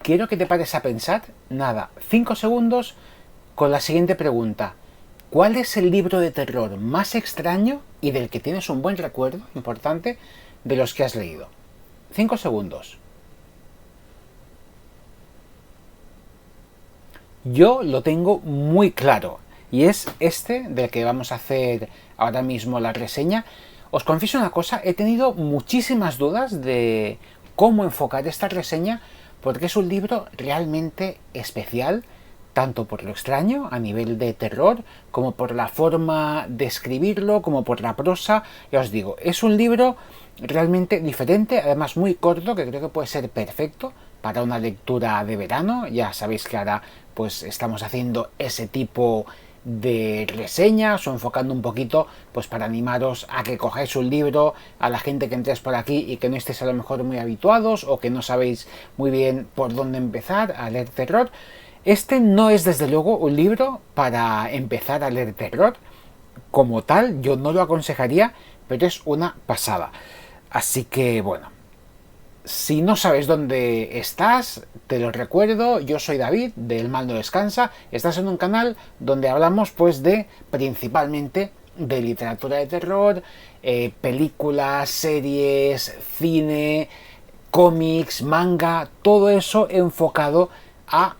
quiero que te pares a pensar, nada, 5 segundos con la siguiente pregunta. ¿Cuál es el libro de terror más extraño y del que tienes un buen recuerdo, importante, de los que has leído? 5 segundos. Yo lo tengo muy claro y es este del que vamos a hacer ahora mismo la reseña. Os confieso una cosa, he tenido muchísimas dudas de cómo enfocar esta reseña porque es un libro realmente especial, tanto por lo extraño a nivel de terror, como por la forma de escribirlo, como por la prosa. Ya os digo, es un libro realmente diferente, además muy corto, que creo que puede ser perfecto para una lectura de verano. Ya sabéis que ahora pues estamos haciendo ese tipo de reseñas o enfocando un poquito pues para animaros a que cogáis un libro, a la gente que entréis por aquí y que no estéis a lo mejor muy habituados o que no sabéis muy bien por dónde empezar a leer terror. Este no es desde luego un libro para empezar a leer terror como tal, yo no lo aconsejaría, pero es una pasada. Así que bueno, si no sabes dónde estás, te lo recuerdo, yo soy David, de El Mal No Descansa. Estás en un canal donde hablamos pues de principalmente de literatura de terror, películas, series, cine, cómics, manga, todo eso enfocado a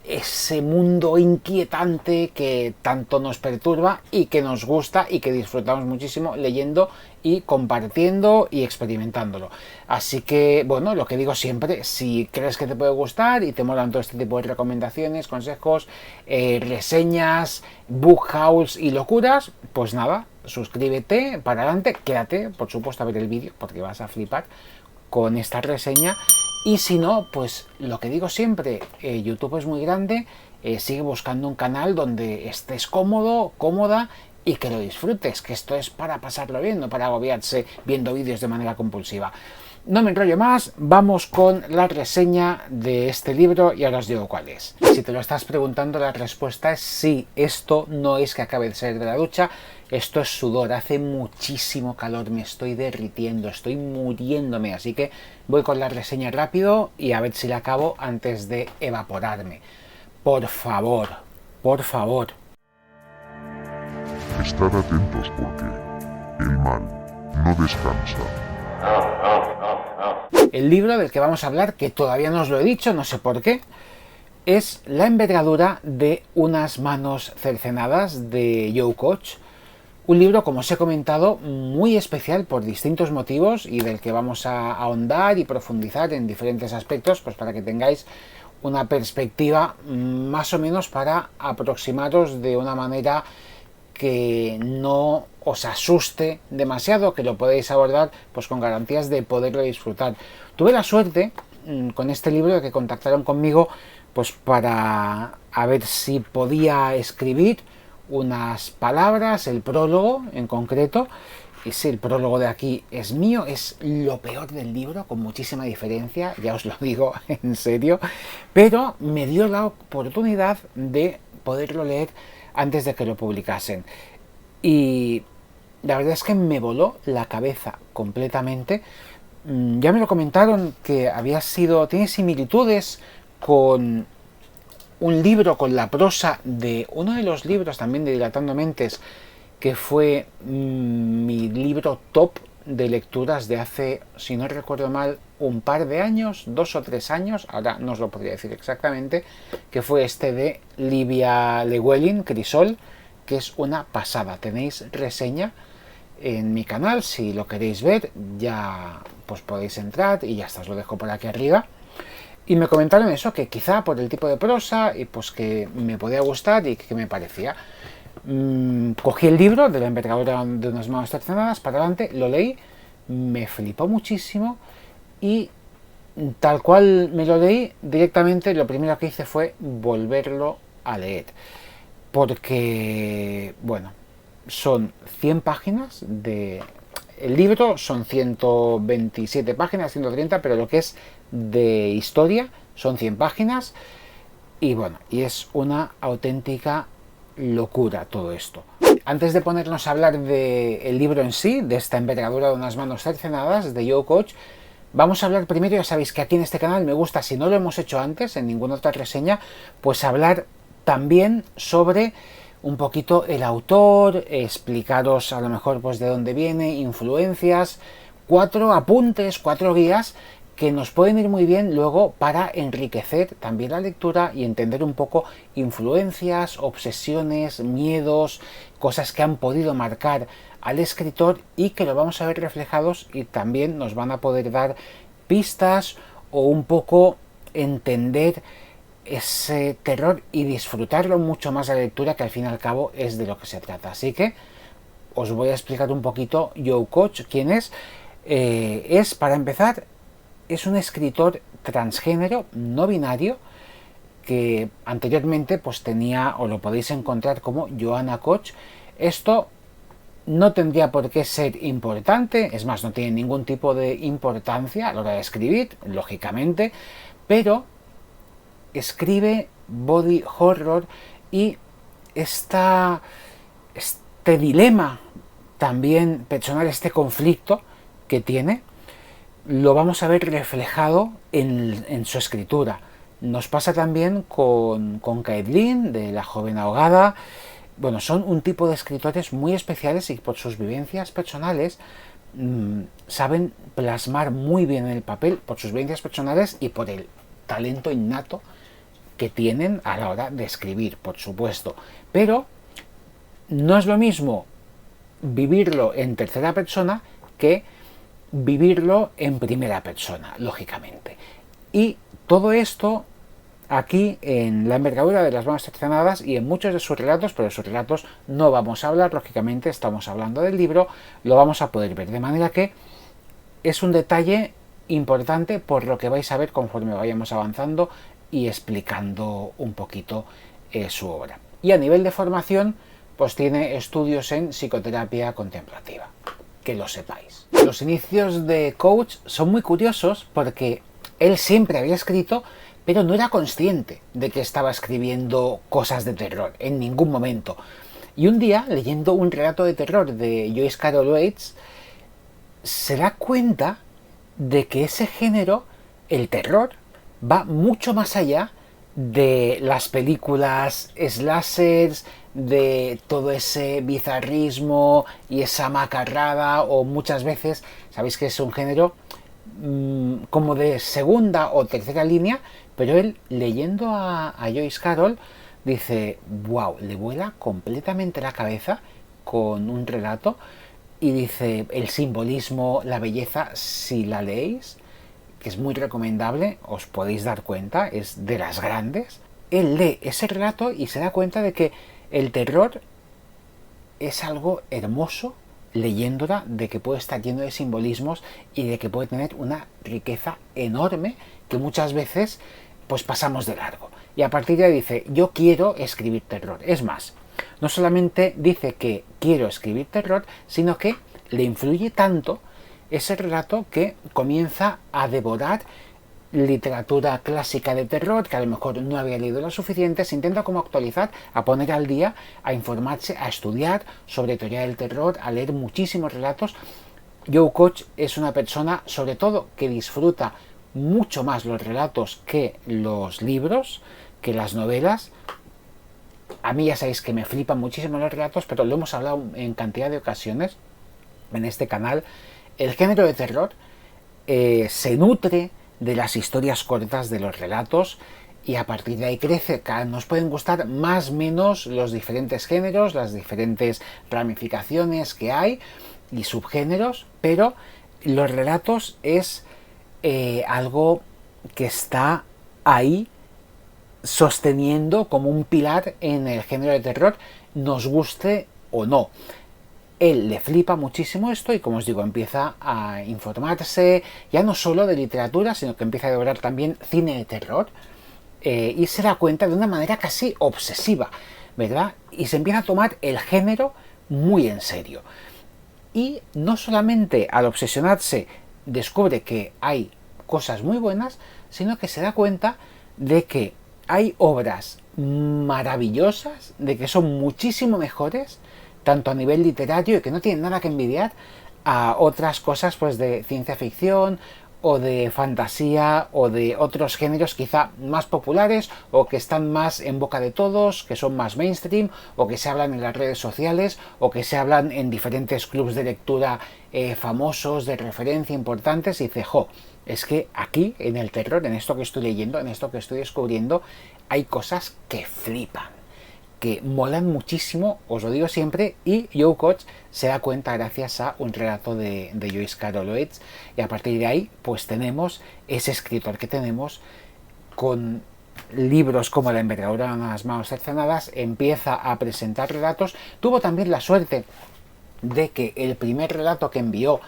ese mundo inquietante que tanto nos perturba y que nos gusta y que disfrutamos muchísimo leyendo y compartiendo y experimentándolo. Así que, bueno, lo que digo siempre, si crees que te puede gustar y te molan todo este tipo de recomendaciones, consejos, reseñas, book hauls y locuras, pues nada, suscríbete, para adelante, quédate, por supuesto, a ver el vídeo porque vas a flipar con esta reseña. Y si no, pues lo que digo siempre, YouTube es muy grande, sigue buscando un canal donde estés cómodo, cómoda y que lo disfrutes, que esto es para pasarlo bien, no para agobiarse viendo vídeos de manera compulsiva. No me enrollo más, vamos con la reseña de este libro y ahora os digo cuál es. Si te lo estás preguntando, la respuesta es sí, esto no es que acabe de salir de la ducha, esto es sudor, hace muchísimo calor, me estoy derritiendo, estoy muriéndome, así que voy con la reseña rápido y a ver si la acabo antes de evaporarme. Por favor, por favor. Estad atentos porque el mal no descansa. El libro del que vamos a hablar, que todavía no os lo he dicho, no sé por qué, es La envergadura de unas manos cercenadas de Joe Koch. Un libro, como os he comentado, muy especial por distintos motivos y del que vamos a ahondar y profundizar en diferentes aspectos, pues para que tengáis una perspectiva más o menos para aproximaros de una manera que no os asuste demasiado, que lo podéis abordar pues con garantías de poderlo disfrutar. Tuve la suerte con este libro de que contactaron conmigo pues para a ver si podía escribir unas palabras, el prólogo en concreto. Y sí, el prólogo de aquí es mío, es lo peor del libro, con muchísima diferencia, ya os lo digo en serio, pero me dio la oportunidad de poderlo leer antes de que lo publicasen. Y la verdad es que me voló la cabeza completamente. Ya me lo comentaron que tiene similitudes con un libro, con la prosa de uno de los libros también de Dilatando Mentes, que fue mi libro top de lecturas de hace, si no recuerdo mal, un par de años, 2 o 3 años, ahora no os lo podría decir exactamente, que fue este de Livia Llewellyn, Crisol, que es una pasada. Tenéis reseña en mi canal, si lo queréis ver, ya pues podéis entrar y ya está, os lo dejo por aquí arriba. Y me comentaron eso, que quizá por el tipo de prosa y pues que me podía gustar y que me parecía. Cogí el libro de La envergadura de unas manos cercenadas, para adelante, lo leí, me flipó muchísimo y tal cual me lo leí, directamente lo primero que hice fue volverlo a leer. Porque, bueno, son 100 páginas de... El libro son 127 páginas, 130, pero lo que es de historia son 100 páginas. Y bueno, y es una auténtica locura todo esto. Antes de ponernos a hablar del libro en sí, de esta envergadura de unas manos cercenadas de Joe Koch, Vamos a hablar primero, ya sabéis que aquí en este canal me gusta, si no lo hemos hecho antes en ninguna otra reseña, pues hablar también sobre un poquito el autor, explicaros a lo mejor pues de dónde viene, influencias, 4 apuntes, 4 guías que nos pueden ir muy bien luego para enriquecer también la lectura y entender un poco influencias, obsesiones, miedos, cosas que han podido marcar al escritor y que lo vamos a ver reflejados y también nos van a poder dar pistas o un poco entender ese terror y disfrutarlo mucho más la lectura, que al fin y al cabo es de lo que se trata. Así que os voy a explicar un poquito Joe Koch, quién es. Para empezar, es un escritor transgénero, no binario, que anteriormente pues tenía, o lo podéis encontrar como Joanna Koch. Esto no tendría por qué ser importante, es más, no tiene ningún tipo de importancia a la hora de escribir, lógicamente, pero escribe body horror y este dilema también personal, este conflicto que tiene, lo vamos a ver reflejado en su escritura. Nos pasa también con Caitlin, de La joven ahogada. Bueno, son un tipo de escritores muy especiales y por sus vivencias personales saben plasmar muy bien en el papel, por sus vivencias personales y por el talento innato que tienen a la hora de escribir, por supuesto. Pero no es lo mismo vivirlo en tercera persona que vivirlo en primera persona, lógicamente. Y todo esto aquí en La envergadura de las manos cercenadas y en muchos de sus relatos, pero de sus relatos no vamos a hablar, lógicamente estamos hablando del libro, lo vamos a poder ver. De manera que es un detalle importante por lo que vais a ver conforme vayamos avanzando y explicando un poquito su obra. Y a nivel de formación, pues tiene estudios en psicoterapia contemplativa, que lo sepáis. Los inicios de Koch son muy curiosos porque él siempre había escrito, pero no era consciente de que estaba escribiendo cosas de terror en ningún momento. Y un día, leyendo un relato de terror de Joyce Carol Oates, se da cuenta de que ese género, el terror, va mucho más allá de las películas slashers, de todo ese bizarrismo y esa macarrada, o muchas veces, sabéis que es un género como de segunda o tercera línea, pero él, leyendo a Joyce Carol, dice, wow, le vuela completamente la cabeza con un relato y dice, el simbolismo, la belleza, si la leéis, que es muy recomendable, os podéis dar cuenta, es de las grandes. Él lee ese relato y se da cuenta de que el terror es algo hermoso leyéndola, de que puede estar lleno de simbolismos y de que puede tener una riqueza enorme que muchas veces pues pasamos de largo. Y a partir de ahí dice, yo quiero escribir terror. Es más, no solamente dice que quiero escribir terror, sino que le influye tanto ese relato que comienza a devorar literatura clásica de terror, que a lo mejor no había leído lo suficiente, se intenta como actualizar, a poner al día, a informarse, a estudiar sobre teoría del terror, a leer muchísimos relatos. Joe Koch es una persona, sobre todo, que disfruta mucho más los relatos que los libros, que las novelas. A mí ya sabéis que me flipan muchísimo los relatos, pero lo hemos hablado en cantidad de ocasiones en este canal. El género de terror se nutre de las historias cortas, de los relatos, y a partir de ahí crece. Nos pueden gustar más o menos los diferentes géneros, las diferentes ramificaciones que hay y subgéneros, pero los relatos es algo que está ahí sosteniendo como un pilar en el género de terror, nos guste o no. Él le flipa muchísimo esto y, como os digo, empieza a informarse ya no solo de literatura, sino que empieza a devorar también cine de terror y se da cuenta de una manera casi obsesiva, ¿verdad? Y se empieza a tomar el género muy en serio. Y no solamente al obsesionarse descubre que hay cosas muy buenas, sino que se da cuenta de que hay obras maravillosas, de que son muchísimo mejores, tanto a nivel literario, y que no tienen nada que envidiar a otras cosas pues de ciencia ficción o de fantasía o de otros géneros quizá más populares o que están más en boca de todos, que son más mainstream o que se hablan en las redes sociales o que se hablan en diferentes clubs de lectura famosos, de referencia, importantes, y dice, jo, es que aquí en el terror, en esto que estoy leyendo, en esto que estoy descubriendo, hay cosas que flipan, que molan muchísimo, os lo digo siempre, y Joe Koch se da cuenta gracias a un relato de Joyce Carol Oates, y a partir de ahí pues tenemos ese escritor que tenemos con libros como La envergadura de las manos cercenadas, empieza a presentar relatos. Tuvo también la suerte de que el primer relato que envió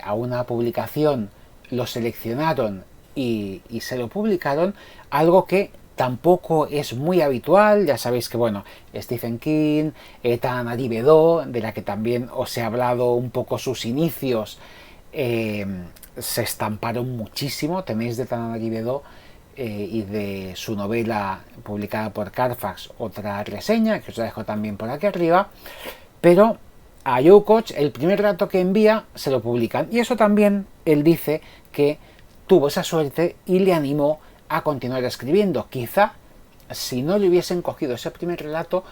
a una publicación lo seleccionaron y se lo publicaron, algo que tampoco es muy habitual. Ya sabéis que, bueno, Stephen King, Tananarive Due, de la que también os he hablado un poco sus inicios, se estamparon muchísimo. Tenéis de Tananarive Due y de su novela publicada por Carfax otra reseña, que os la dejo también por aquí arriba, pero a Joe Koch el primer relato que envía se lo publican, y eso también él dice que tuvo esa suerte y le animó a continuar escribiendo. Quizá si no le hubiesen cogido ese primer relato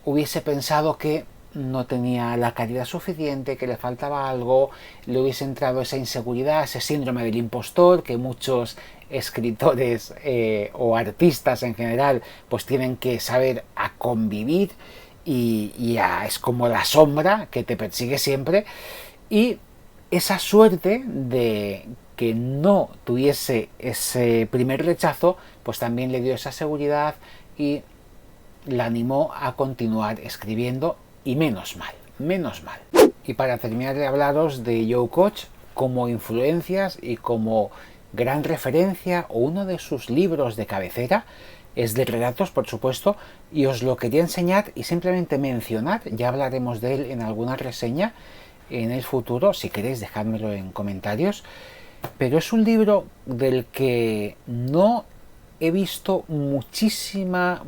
hubiese pensado que no tenía la calidad suficiente, que le faltaba algo, le hubiese entrado esa inseguridad, ese síndrome del impostor que muchos escritores o artistas en general pues tienen que saber a convivir, y es como la sombra que te persigue siempre. Y esa suerte de que no tuviese ese primer rechazo pues también le dio esa seguridad y la animó a continuar escribiendo, y menos mal, menos mal. Y para terminar de hablaros de Joe Koch como influencias y como gran referencia, o uno de sus libros de cabecera, es de relatos, por supuesto, y os lo quería enseñar y simplemente mencionar. Ya hablaremos de él en alguna reseña en el futuro, si queréis dejádmelo en comentarios, pero es un libro del que no he visto muchísima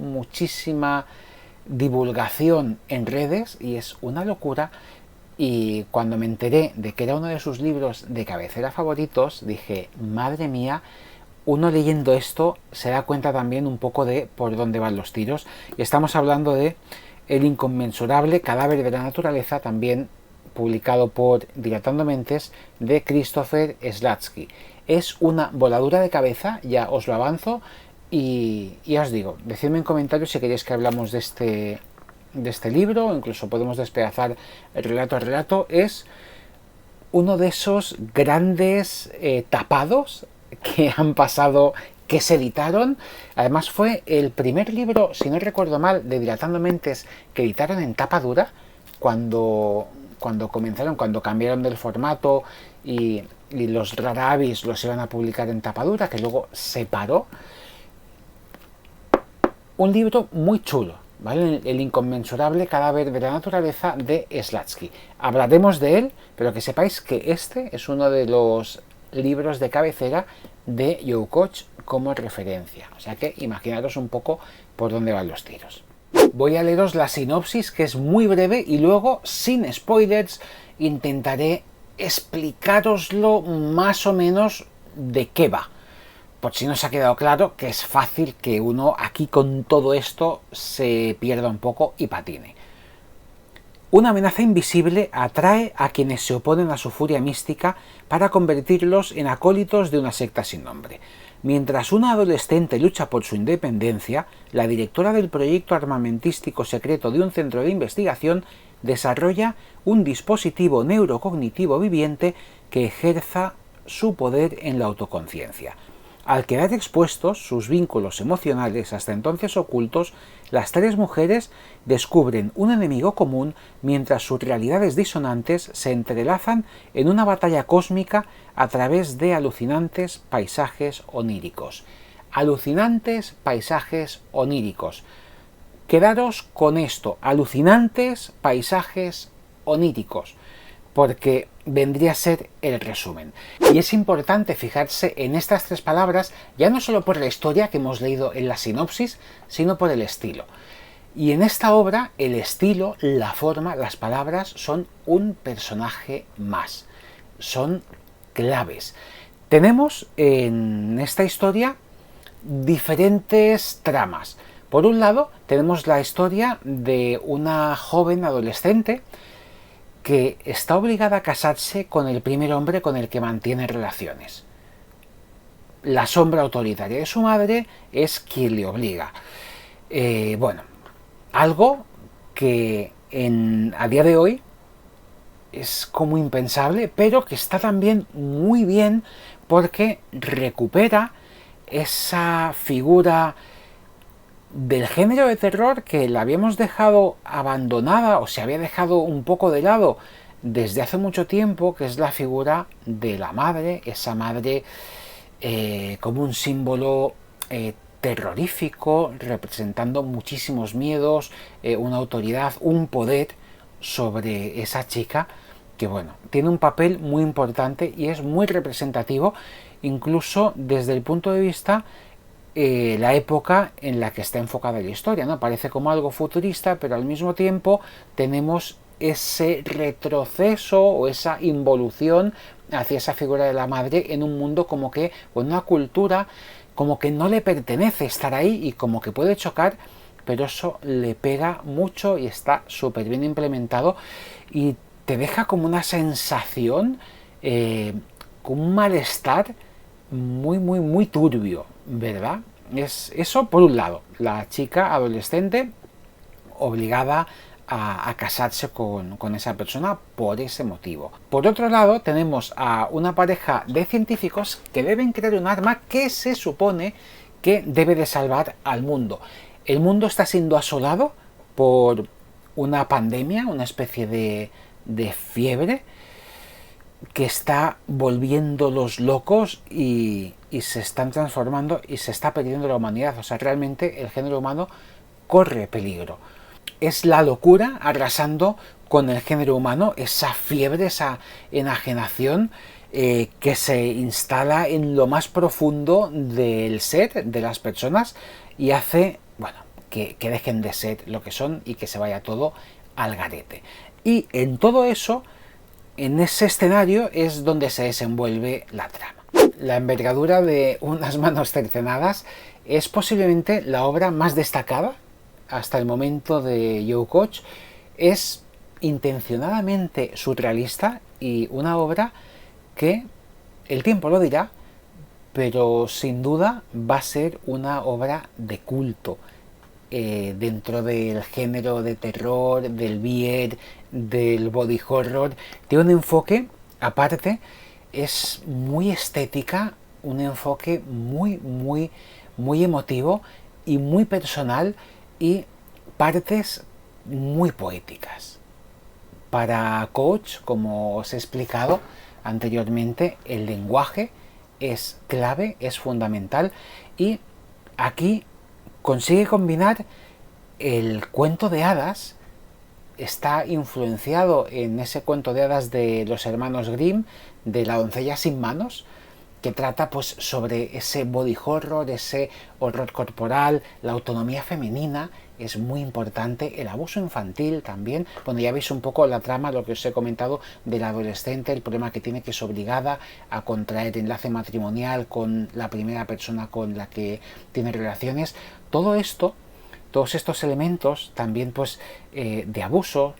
divulgación en redes, y es una locura. Y cuando me enteré de que era uno de sus libros de cabecera favoritos, dije, madre mía, uno leyendo esto se da cuenta también un poco de por dónde van los tiros. Y estamos hablando de El inconmensurable cadáver de la naturaleza, también publicado por Dilatando Mentes, de Christopher Slatsky. Es una voladura de cabeza, ya os lo avanzo, y ya os digo, decidme en comentarios si queréis que hablamos de este libro, o incluso podemos despedazar el relato a relato. Es uno de esos grandes tapados que han pasado, que se editaron. Además fue el primer libro, si no recuerdo mal, de Dilatando Mentes que editaron en tapa dura, cuando comenzaron, cuando cambiaron del formato y los rara avis los iban a publicar en tapa dura, que luego se paró. Un libro muy chulo, ¿vale? El inconmensurable cadáver de la naturaleza, de Slatsky. Hablaremos de él, pero que sepáis que este es uno de los libros de cabecera de Joe Koch como referencia. O sea que imaginaros un poco por dónde van los tiros. Voy a leeros la sinopsis, que es muy breve, y luego, sin spoilers, intentaré explicároslo más o menos de qué va. Por si no os ha quedado claro, que es fácil que uno aquí con todo esto se pierda un poco y patine. Una amenaza invisible atrae a quienes se oponen a su furia mística para convertirlos en acólitos de una secta sin nombre. Mientras una adolescente lucha por su independencia, la directora del proyecto armamentístico secreto de un centro de investigación desarrolla un dispositivo neurocognitivo viviente que ejerza su poder en la autoconciencia. Al quedar expuestos sus vínculos emocionales hasta entonces ocultos, las tres mujeres descubren un enemigo común mientras sus realidades disonantes se entrelazan en una batalla cósmica a través de alucinantes paisajes oníricos. Alucinantes paisajes oníricos. Quedaros con esto, alucinantes paisajes oníricos, porque vendría a ser el resumen. Y es importante fijarse en estas tres palabras, ya no solo por la historia que hemos leído en la sinopsis, sino por el estilo. Y en esta obra, el estilo, la forma, las palabras son un personaje más. Son claves. Tenemos en esta historia diferentes tramas. Por un lado, tenemos la historia de una joven adolescente que está obligada a casarse con el primer hombre con el que mantiene relaciones. La sombra autoritaria de su madre es quien le obliga. Algo que a día de hoy es como impensable, pero que está también muy bien porque recupera esa figura del género de terror que la habíamos dejado abandonada o se había dejado un poco de lado desde hace mucho tiempo, que es la figura de la madre, esa madre como un símbolo terrorífico, representando muchísimos miedos, una autoridad, un poder sobre esa chica que tiene un papel muy importante y es muy representativo, incluso desde el punto de vista la época en la que está enfocada la historia, ¿no? Parece como algo futurista, pero al mismo tiempo tenemos ese retroceso o esa involución hacia esa figura de la madre en un mundo como que, con una cultura como que no le pertenece estar ahí y como que puede chocar, pero eso le pega mucho y está súper bien implementado y te deja como una sensación, como un malestar muy, muy, muy turbio, ¿verdad? Es eso por un lado, la chica adolescente obligada a casarse con esa persona por ese motivo. Por otro lado, tenemos a una pareja de científicos que deben crear un arma que se supone que debe de salvar al mundo. El mundo está siendo asolado por una pandemia, una especie de fiebre que está volviéndolos locos y se están transformando y se está perdiendo la humanidad. O sea, realmente el género humano corre peligro. Es la locura arrasando con el género humano, esa fiebre, esa enajenación que se instala en lo más profundo del ser, de las personas, y hace que dejen de ser lo que son y que se vaya todo al garete. Y en todo eso, en ese escenario es donde se desenvuelve la trama. La envergadura de Unas manos cercenadas es posiblemente la obra más destacada hasta el momento de Joe Koch. Es intencionadamente surrealista y una obra que el tiempo lo dirá, pero sin duda va a ser una obra de culto dentro del género de terror, del VR, del body horror. Tiene un enfoque aparte, es muy estética, un enfoque muy, muy, muy emotivo y muy personal y partes muy poéticas. Para Koch, como os he explicado anteriormente, el lenguaje es clave, es fundamental y aquí consigue combinar el cuento de hadas. Está influenciado en ese cuento de hadas de los hermanos Grimm, de La doncella sin manos, que trata pues sobre ese body horror, ese horror corporal, la autonomía femenina, es muy importante, el abuso infantil también. Ya veis un poco la trama, lo que os he comentado del adolescente, el problema que tiene, que es obligada a contraer enlace matrimonial con la primera persona con la que tiene relaciones. Todo esto, todos estos elementos también pues de abuso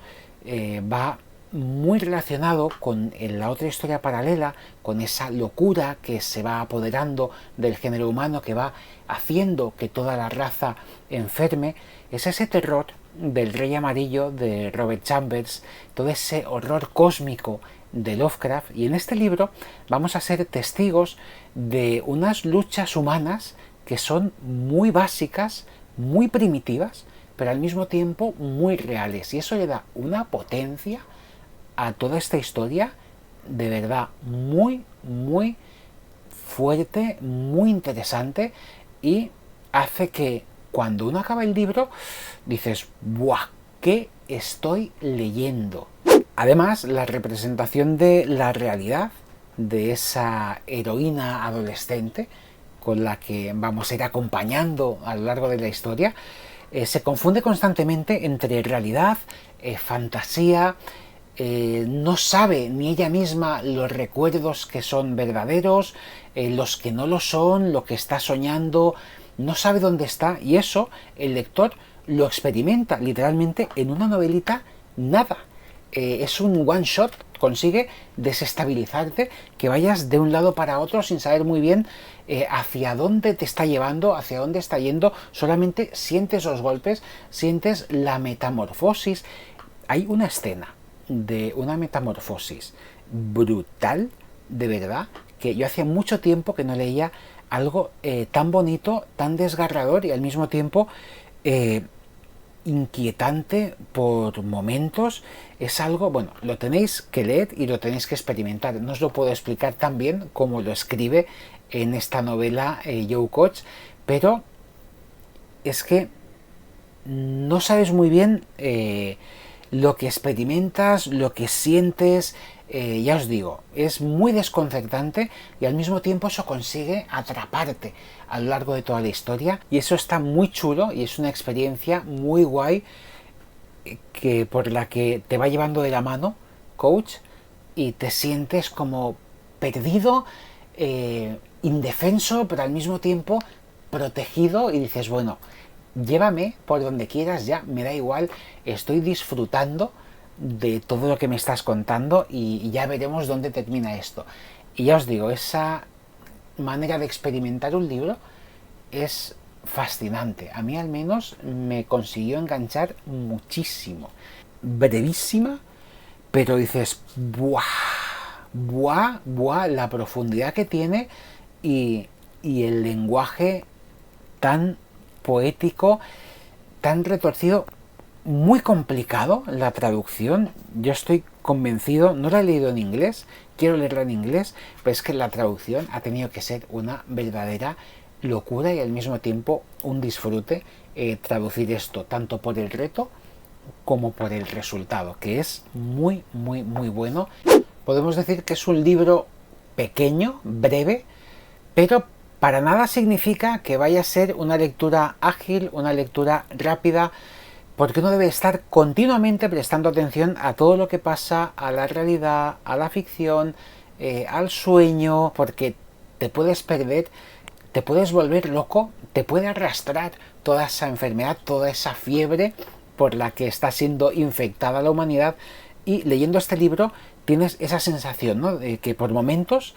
va muy relacionado con la otra historia paralela, con esa locura que se va apoderando del género humano, que va haciendo que toda la raza enferme. Es ese terror del Rey Amarillo de Robert Chambers, todo ese horror cósmico de Lovecraft, y en este libro vamos a ser testigos de unas luchas humanas que son muy básicas, muy primitivas, pero al mismo tiempo muy reales, y eso le da una potencia a toda esta historia de verdad muy, muy fuerte, muy interesante, y hace que cuando uno acaba el libro dices, ¡buah! ¿Qué estoy leyendo? Además, la representación de la realidad de esa heroína adolescente con la que vamos a ir acompañando a lo largo de la historia se confunde constantemente entre realidad, fantasía. No sabe ni ella misma los recuerdos que son verdaderos, los que no lo son, lo que está soñando, no sabe dónde está, y eso el lector lo experimenta literalmente en una novelita, nada. Es un one shot, consigue desestabilizarte, que vayas de un lado para otro sin saber muy bien hacia dónde te está llevando, hacia dónde está yendo, solamente sientes los golpes, sientes la metamorfosis. Hay una escena de una metamorfosis brutal, de verdad, que yo hacía mucho tiempo que no leía algo tan bonito, tan desgarrador y al mismo tiempo inquietante por momentos. Es algo, bueno, lo tenéis que leer y lo tenéis que experimentar. No os lo puedo explicar tan bien como lo escribe en esta novela Joe Koch, pero es que no sabes muy bien lo que experimentas, lo que sientes. Ya os digo, es muy desconcertante y al mismo tiempo eso consigue atraparte a lo largo de toda la historia, y eso está muy chulo y es una experiencia muy guay que por la que te va llevando de la mano Coach y te sientes como perdido, indefenso, pero al mismo tiempo protegido, y dices, bueno, llévame por donde quieras, ya me da igual, estoy disfrutando de todo lo que me estás contando y ya veremos dónde termina esto. Y ya os digo, esa manera de experimentar un libro es fascinante. A mí al menos me consiguió enganchar muchísimo. Brevísima, pero dices, ¡buah! ¡Buah! ¡Buah! La profundidad que tiene y el lenguaje tan poético, tan retorcido, muy complicado la traducción. Yo estoy convencido, no la he leído en inglés, quiero leerla en inglés, pero es que la traducción ha tenido que ser una verdadera locura y al mismo tiempo un disfrute traducir esto, tanto por el reto como por el resultado, que es muy, muy, muy bueno. Podemos decir que es un libro pequeño, breve, pero para nada significa que vaya a ser una lectura ágil, una lectura rápida, porque uno debe estar continuamente prestando atención a todo lo que pasa, a la realidad, a la ficción, al sueño, porque te puedes perder, te puedes volver loco, te puede arrastrar toda esa enfermedad, toda esa fiebre por la que está siendo infectada la humanidad, y leyendo este libro tienes esa sensación, ¿no?, de que por momentos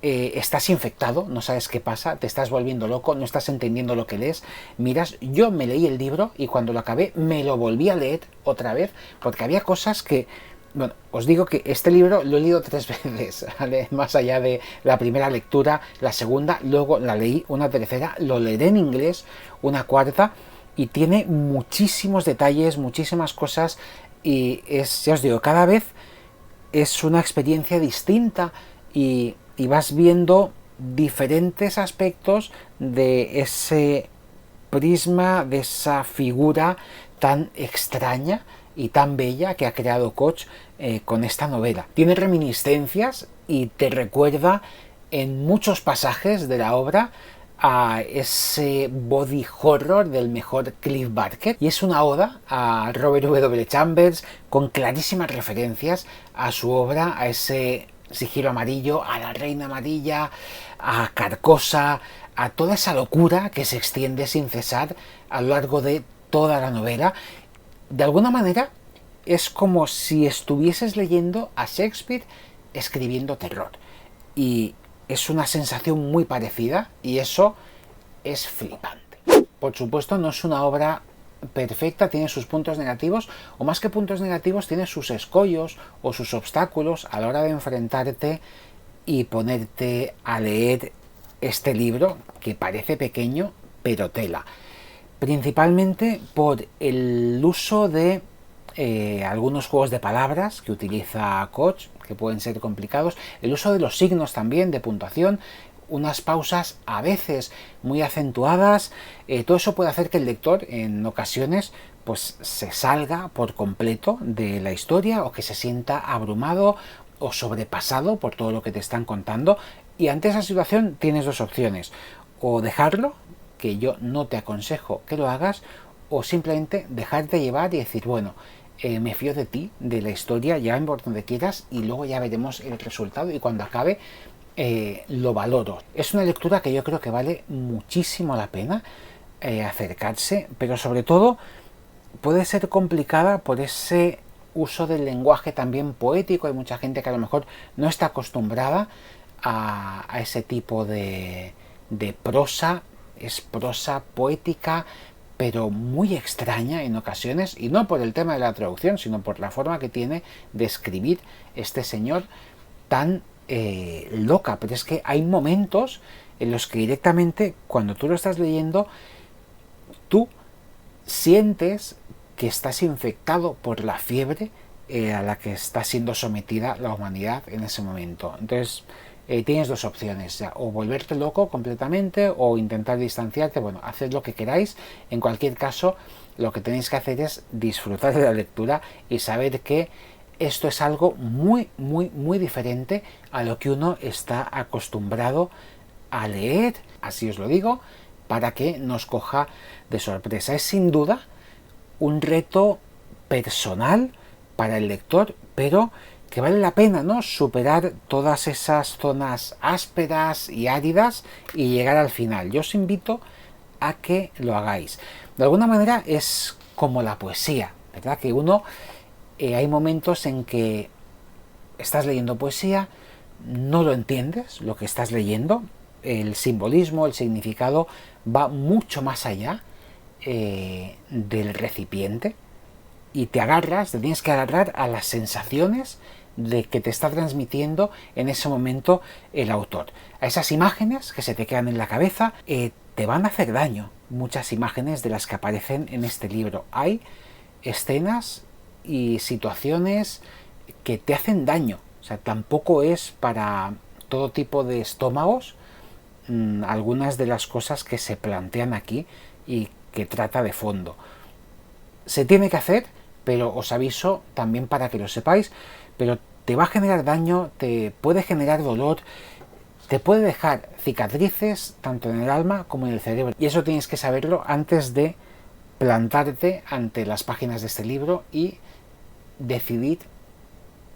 estás infectado, no sabes qué pasa, te estás volviendo loco, no estás entendiendo lo que lees, miras. Yo me leí el libro y cuando lo acabé me lo volví a leer otra vez, porque había cosas que, bueno, os digo que este libro lo he leído 3 veces, ¿vale? Más allá de la primera lectura, la segunda, luego la leí una tercera, lo leeré en inglés una cuarta, y tiene muchísimos detalles, muchísimas cosas, y es, ya os digo, cada vez es una experiencia distinta y vas viendo diferentes aspectos de ese prisma, de esa figura tan extraña y tan bella que ha creado Koch con esta novela. Tiene reminiscencias y te recuerda en muchos pasajes de la obra a ese body horror del mejor Cliff Barker, y es una oda a Robert W. Chambers con clarísimas referencias a su obra, a ese Sigilo Amarillo, a la Reina Amarilla, a Carcosa, a toda esa locura que se extiende sin cesar a lo largo de toda la novela. De alguna manera es como si estuvieses leyendo a Shakespeare escribiendo terror, y es una sensación muy parecida, y eso es flipante. Por supuesto, no es una obra perfecta, tiene sus puntos negativos, o más que puntos negativos, tiene sus escollos o sus obstáculos a la hora de enfrentarte y ponerte a leer este libro, que parece pequeño, pero tela. Principalmente por el uso de algunos juegos de palabras que utiliza Koch, que pueden ser complicados, el uso de los signos también, de puntuación, unas pausas a veces muy acentuadas. Todo eso puede hacer que el lector en ocasiones pues se salga por completo de la historia, o que se sienta abrumado o sobrepasado por todo lo que te están contando, y ante esa situación tienes 2 opciones: o dejarlo, que yo no te aconsejo que lo hagas, o simplemente dejarte llevar y decir, bueno, me fío de ti, de la historia, llévame por donde quieras y luego ya veremos el resultado, y cuando acabe lo valoro. Es una lectura que yo creo que vale muchísimo la pena acercarse, pero sobre todo puede ser complicada por ese uso del lenguaje también poético. Hay mucha gente que a lo mejor no está acostumbrada a ese tipo de prosa. Es prosa poética, pero muy extraña en ocasiones, y no por el tema de la traducción, sino por la forma que tiene de escribir este señor tan loca. Pero es que hay momentos en los que directamente, cuando tú lo estás leyendo, tú sientes que estás infectado por la fiebre a la que está siendo sometida la humanidad en ese momento. Entonces tienes dos opciones, ya, o volverte loco completamente o intentar distanciarte. Bueno, haced lo que queráis. En cualquier caso, lo que tenéis que hacer es disfrutar de la lectura y saber que esto es algo muy, muy, muy diferente a lo que uno está acostumbrado a leer. Así os lo digo, para que nos coja de sorpresa. Es sin duda un reto personal para el lector, pero que vale la pena, ¿no?, superar todas esas zonas ásperas y áridas y llegar al final. Yo os invito a que lo hagáis. De alguna manera es como la poesía, ¿verdad? Que uno, hay momentos en que estás leyendo poesía, no lo entiendes, lo que estás leyendo, el simbolismo, el significado va mucho más allá del recipiente, y te tienes que agarrar a las sensaciones de que te está transmitiendo en ese momento el autor, a esas imágenes que se te quedan en la cabeza. Te van a hacer daño muchas imágenes de las que aparecen en este libro. Hay escenas y situaciones que te hacen daño. O sea, tampoco es para todo tipo de estómagos algunas de las cosas que se plantean aquí y que trata de fondo. Se tiene que hacer, pero os aviso también para que lo sepáis, pero te va a generar daño, te puede generar dolor, te puede dejar cicatrices tanto en el alma como en el cerebro. Y eso tienes que saberlo antes de plantarte ante las páginas de este libro y decidir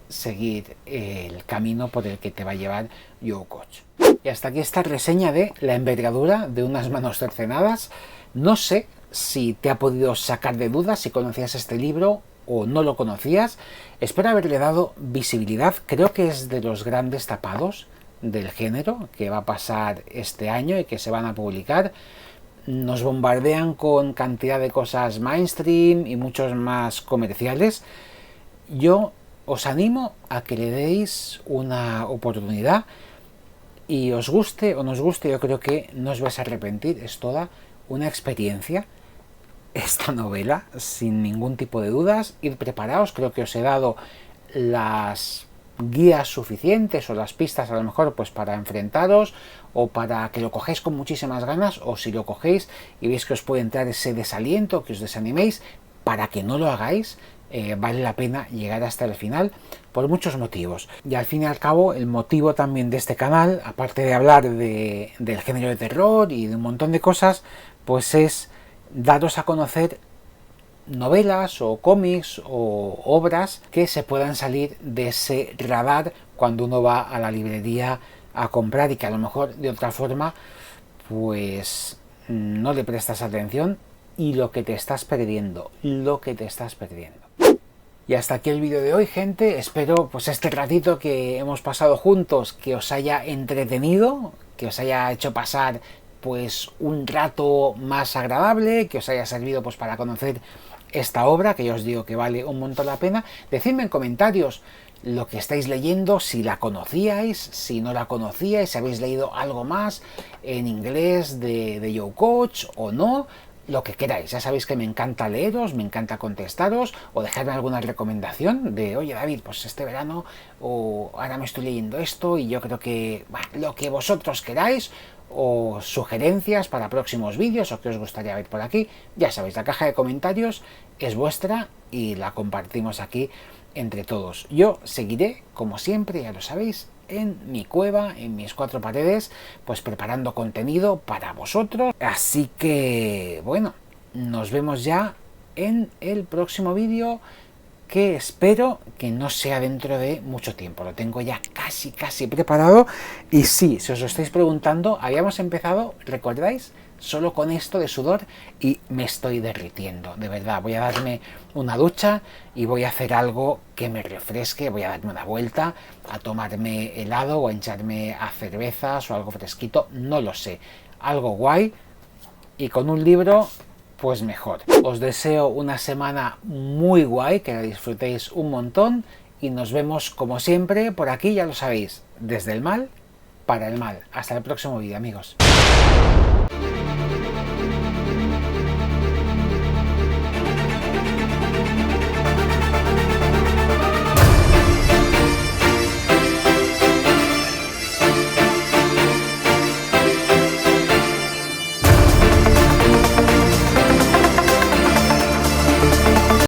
seguir el camino por el que te va a llevar YoCoach. Y hasta aquí esta reseña de La envergadura de unas manos cercenadas. No sé si te ha podido sacar de dudas si conocías este libro o no lo conocías. Espero haberle dado visibilidad. Creo que es de los grandes tapados del género que va a pasar este año y que se van a publicar. Nos bombardean con cantidad de cosas mainstream y muchos más comerciales. Yo os animo a que le deis una oportunidad y os guste o no os guste, yo creo que no os vais a arrepentir. Es toda una experiencia esta novela, sin ningún tipo de dudas. Ir preparados, creo que os he dado las guías suficientes o las pistas a lo mejor pues para enfrentaros o para que lo cogéis con muchísimas ganas, o si lo cogéis y veis que os puede entrar ese desaliento, que os desaniméis, para que no lo hagáis. Vale la pena llegar hasta el final por muchos motivos. Y al fin y al cabo, el motivo también de este canal, aparte de hablar del género de terror y de un montón de cosas, pues es daros a conocer novelas o cómics o obras que se puedan salir de ese radar cuando uno va a la librería a comprar y que a lo mejor de otra forma pues no le prestas atención, y lo que te estás perdiendo. Y hasta aquí el vídeo de hoy, gente. Espero pues este ratito que hemos pasado juntos que os haya entretenido, que os haya hecho pasar pues un rato más agradable, que os haya servido pues para conocer esta obra, que yo os digo que vale un montón la pena. Decidme en comentarios lo que estáis leyendo, si la conocíais, si no la conocíais, si habéis leído algo más en inglés de YoCoach o no. Lo que queráis, ya sabéis que me encanta leeros, me encanta contestaros o dejarme alguna recomendación de oye David, pues este verano o ahora me estoy leyendo esto y yo creo que lo que vosotros queráis, o sugerencias para próximos vídeos o que os gustaría ver por aquí. Ya sabéis, la caja de comentarios es vuestra y la compartimos aquí entre todos. Yo seguiré, como siempre, ya lo sabéis, en mi cueva, en mis cuatro paredes, pues preparando contenido para vosotros. Así que, bueno, nos vemos ya en el próximo vídeo. que espero que no sea dentro de mucho tiempo. Lo tengo ya casi preparado. Y sí, si os lo estáis preguntando, habíamos empezado, ¿recordáis? Solo con esto de sudor y me estoy derritiendo, de verdad. Voy a darme una ducha y voy a hacer algo que me refresque. Voy a darme una vuelta, a tomarme helado o a hincharme a cervezas o algo fresquito, no lo sé. Algo guay y con un libro pues mejor. Os deseo una semana muy guay, que la disfrutéis un montón y nos vemos como siempre por aquí, ya lo sabéis, desde el mal para el mal. Hasta el próximo vídeo, amigos.